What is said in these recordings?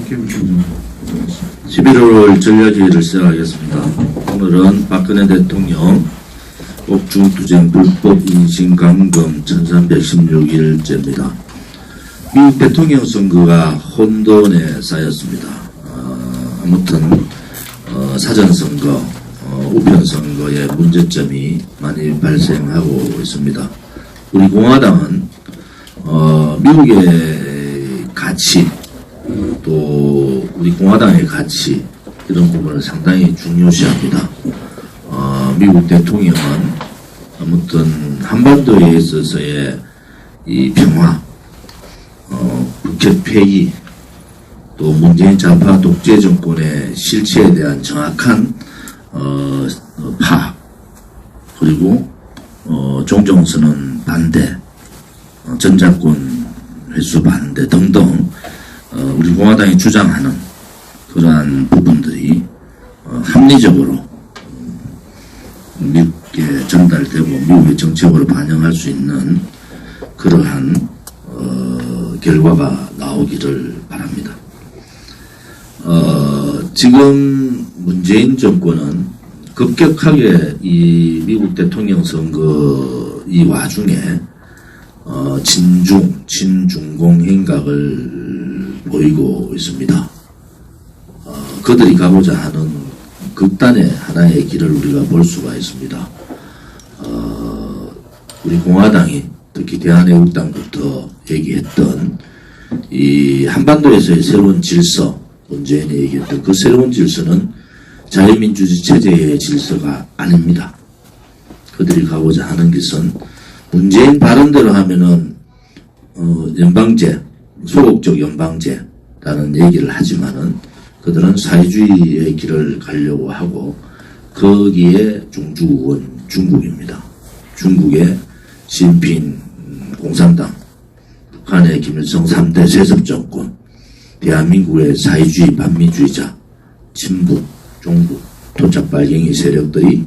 박혜민 11월 전략회의를 시작하겠습니다. 오늘은 박근혜 대통령 옥중투쟁 불법 인신감금 1316일째입니다. 미국 대통령 선거가 혼돈에 쌓였습니다. 아무튼 사전선거, 우편선거의 문제점이 많이 발생하고 있습니다. 우리 공화당은 미국의 가치, 또 우리 공화당의 가치, 이런 부분을 상당히 중요시합니다. 미국 대통령은 아무튼 한반도에 있어서의 이 평화, 북핵 폐기, 또 문재인 좌파 독재 정권의 실체에 대한 정확한 파악, 그리고 종전선언 반대, 전작권 회수 반대 등등 우리 공화당이 주장하는 그러한 부분들이 합리적으로 미국에 전달되고 미국의 정책으로 반영할 수 있는 그러한 결과가 나오기를 바랍니다. 지금 문재인 정권은 급격하게 이 미국 대통령 선거 이 와중에 친중공 행각을 보이고 있습니다. 그들이 가고자 하는 극단의 하나의 길을 우리가 볼 수가 있습니다. 우리 공화당이 특히 대한애국당부터 얘기했던 이 한반도에서의 새로운 질서, 문재인이 얘기했던 그 새로운 질서는 자유민주주의 체제의 질서가 아닙니다. 그들이 가고자 하는 것은 문재인 발언대로 하면은 연방제, 소극적 연방제라는 얘기를 하지만은 그들은 사회주의의 길을 가려고 하고 거기에 중주국은 중국입니다. 중국의 시진핑 공산당, 북한의 김일성 3대 세습정권, 대한민국의 사회주의 반미주의자, 친북, 종북, 토착발갱이 세력들이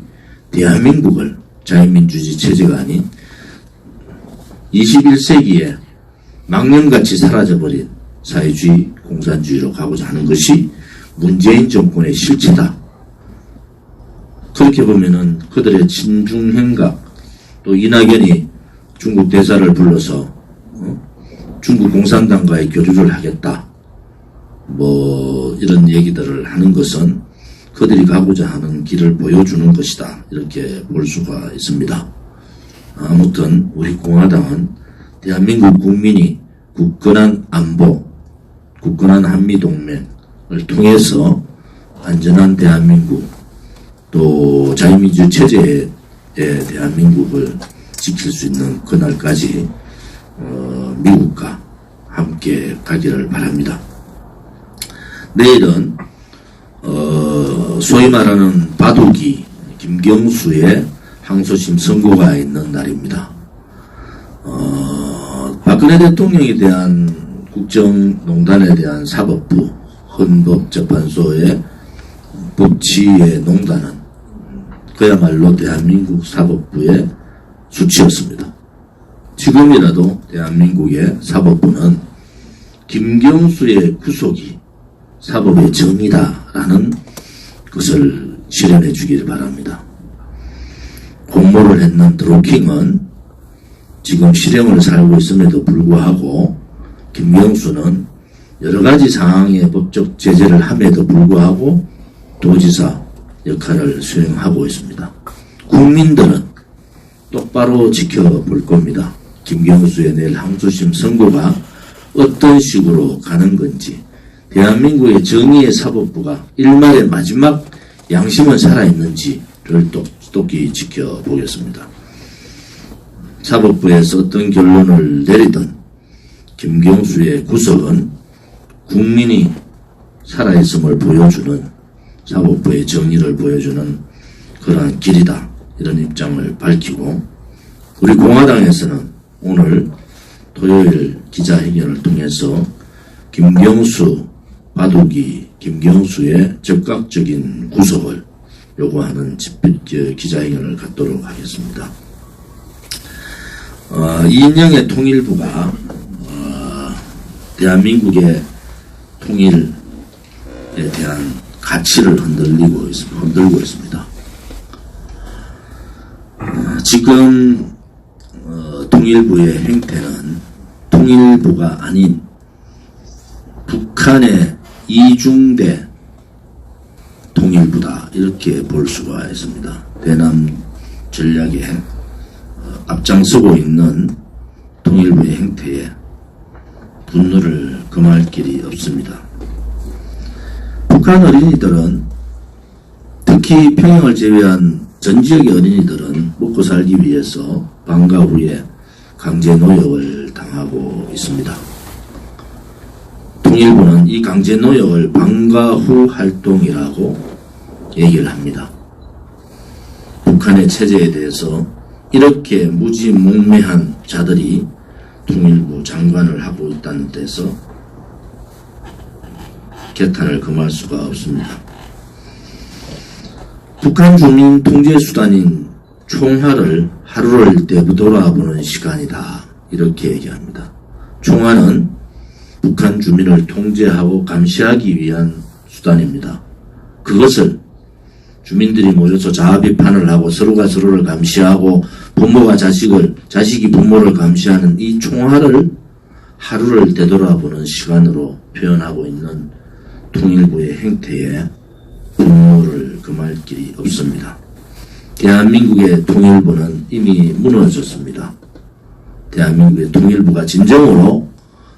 대한민국을 자유민주주의 체제가 아닌 21세기에 망령같이 사라져버린 사회주의, 공산주의로 가고자 하는 것이 문재인 정권의 실체다. 그렇게 보면은 그들의 친중행각, 또 이낙연이 중국 대사를 불러서 중국 공산당과의 교류를 하겠다, 뭐 이런 얘기들을 하는 것은 그들이 가고자 하는 길을 보여주는 것이다, 이렇게 볼 수가 있습니다. 아무튼 우리 공화당은 대한민국 국민이 굳건한 안보, 굳건한 한미동맹을 통해서 안전한 대한민국, 또 자유민주 체제의 대한민국을 지킬 수 있는 그날까지 미국과 함께 가기를 바랍니다. 내일은 소위 말하는 바둑이 김경수의 항소심 선고가 있는 날입니다. 박근혜 대통령에 대한 국정농단에 대한 사법부, 헌법재판소의 법치의 농단은 그야말로 대한민국 사법부의 수치였습니다. 지금이라도 대한민국의 사법부는 김경수의 구속이 사법의 정의다라는 것을 실현해 주기를 바랍니다. 공모를 했는 드루킹은 지금 실형을 살고 있음에도 불구하고 김경수는 여러가지 상황의 법적 제재를 함에도 불구하고 도지사 역할을 수행하고 있습니다. 국민들은 똑바로 지켜볼 겁니다. 김경수의 내일 항소심 선고가 어떤 식으로 가는 건지, 대한민국의 정의의 사법부가 일말의 마지막 양심은 살아있는지를 똑똑히 지켜보겠습니다. 사법부에서 어떤 결론을 내리든 김경수의 구속은 국민이 살아있음을 보여주는, 사법부의 정의를 보여주는 그러한 길이다, 이런 입장을 밝히고, 우리 공화당에서는 오늘 토요일 기자회견을 통해서 김경수 바둑이 김경수의 즉각적인 구속을 요구하는 기자회견을 갖도록 하겠습니다. 이인영의 통일부가 대한민국의 통일, 대한 가치를 흔들고 있습니다. 지금 통일부의 행태는 통일부가 아닌 북한의 이중대 통일부다, 이렇게 볼 수가 있습니다. 대남 전략에 앞장서고 있는 통일부의 행태에 분노를 금할 길이 없습니다. 북한 어린이들은, 특히 평양을 제외한 전 지역의 어린이들은 먹고 살기 위해서 방과 후에 강제 노역을 당하고 있습니다. 통일부는 이 강제 노역을 방과 후 활동이라고 얘기를 합니다. 북한의 체제에 대해서 이렇게 무지몽매한 자들이 통일부 장관을 하고 있다는 데서 개탄을 금할 수가 없습니다. 북한 주민 통제 수단인 총화를 하루를 되돌아보는 시간이다, 이렇게 얘기합니다. 총화는 북한 주민을 통제하고 감시하기 위한 수단입니다. 그것을 주민들이 모여서 자아 비판을 하고 서로가 서로를 감시하고 부모가 자식이 부모를 감시하는 이 총화를 하루를 되돌아보는 시간으로 표현하고 있는 통일부의 행태에 분노를 금할 길이 없습니다. 대한민국의 통일부는 이미 무너졌습니다. 대한민국의 통일부가 진정으로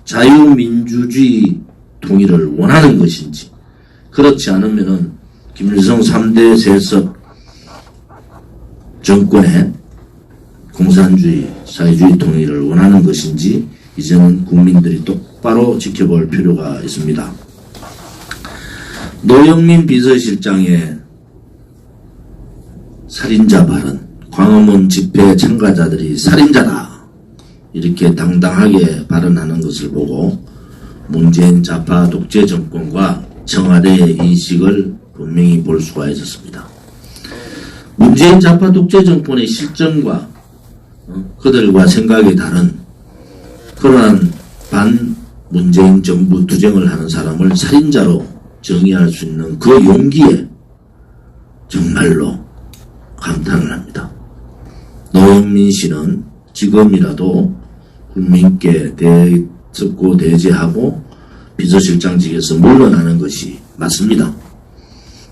자유민주주의 통일을 원하는 것인지, 그렇지 않으면은 김일성 3대 세습 정권의 공산주의, 사회주의 통일을 원하는 것인지 이제는 국민들이 똑바로 지켜볼 필요가 있습니다. 노영민 비서실장의 살인자 발언, 광화문 집회 참가자들이 살인자다, 이렇게 당당하게 발언하는 것을 보고 문재인 좌파 독재 정권과 청와대의 인식을 분명히 볼 수가 있었습니다. 문재인 좌파 독재 정권의 실정과 그들과 생각이 다른 그러한 반 문재인 정부 투쟁을 하는 사람을 살인자로 정의할 수 있는 그 용기에 정말로 감탄을 합니다. 노영민 씨는 지금이라도 국민께 대적고 대제하고 비서실장직에서 물러나는 것이 맞습니다.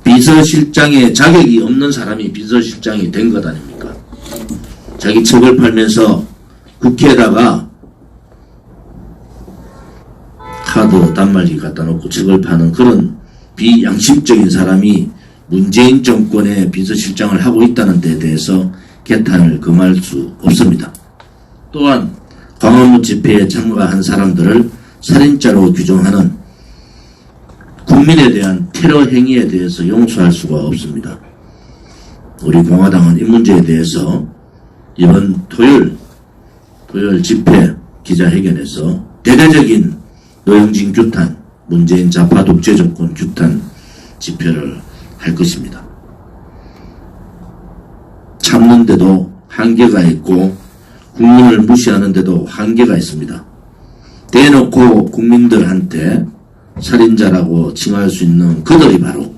비서실장의 자격이 없는 사람이 비서실장이 된 것 아닙니까? 자기 척을 팔면서 국회에다가 카드 단말기 갖다 놓고 척을 파는 그런 비양심적인 사람이 문재인 정권의 비서실장을 하고 있다는 데 대해서 개탄을 금할 수 없습니다. 또한 광화문 집회에 참가한 사람들을 살인자로 규정하는 국민에 대한 테러 행위에 대해서 용서할 수가 없습니다. 우리 공화당은 이 문제에 대해서 이번 토요일 집회 기자회견에서 대대적인 노영진 규탄, 문재인 좌파 독재 정권 규탄 집회를 할 것입니다. 참는데도 한계가 있고 국민을 무시하는데도 한계가 있습니다. 대놓고 국민들한테 살인자라고 칭할 수 있는 그들이 바로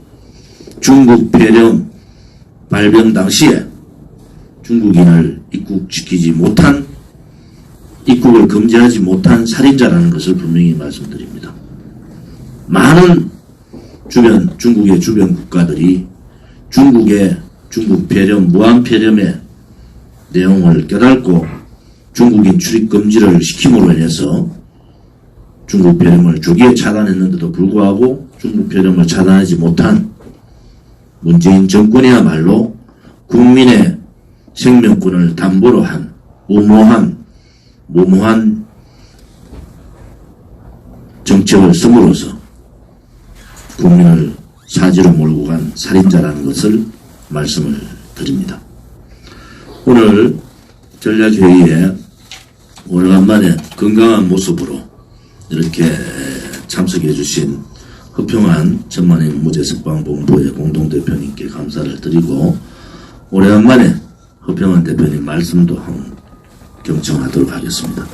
중국 폐렴 발병 당시에 중국인을 입국을 금지하지 못한 살인자라는 것을 분명히 말씀드립니다. 많은 중국의 주변 국가들이 중국 폐렴, 무한 폐렴의 내용을 깨닫고 중국인 출입 금지를 시킴으로 인해서 중국 폐렴을 조기에 차단했는데도 불구하고 중국 폐렴을 차단하지 못한 문재인 정권이야말로 국민의 생명권을 담보로 한 무모한 정책을 쓰므로서 국민을 사지로 몰고 간 살인자라는 것을 말씀을 드립니다. 오늘 전략회의에 오래간만에 건강한 모습으로 이렇게 참석해 주신 허평한 천만인 무죄석방본부의 공동대표님께 감사를 드리고 오래간만에 허평한 대표님 말씀도 경청하도록 하겠습니다.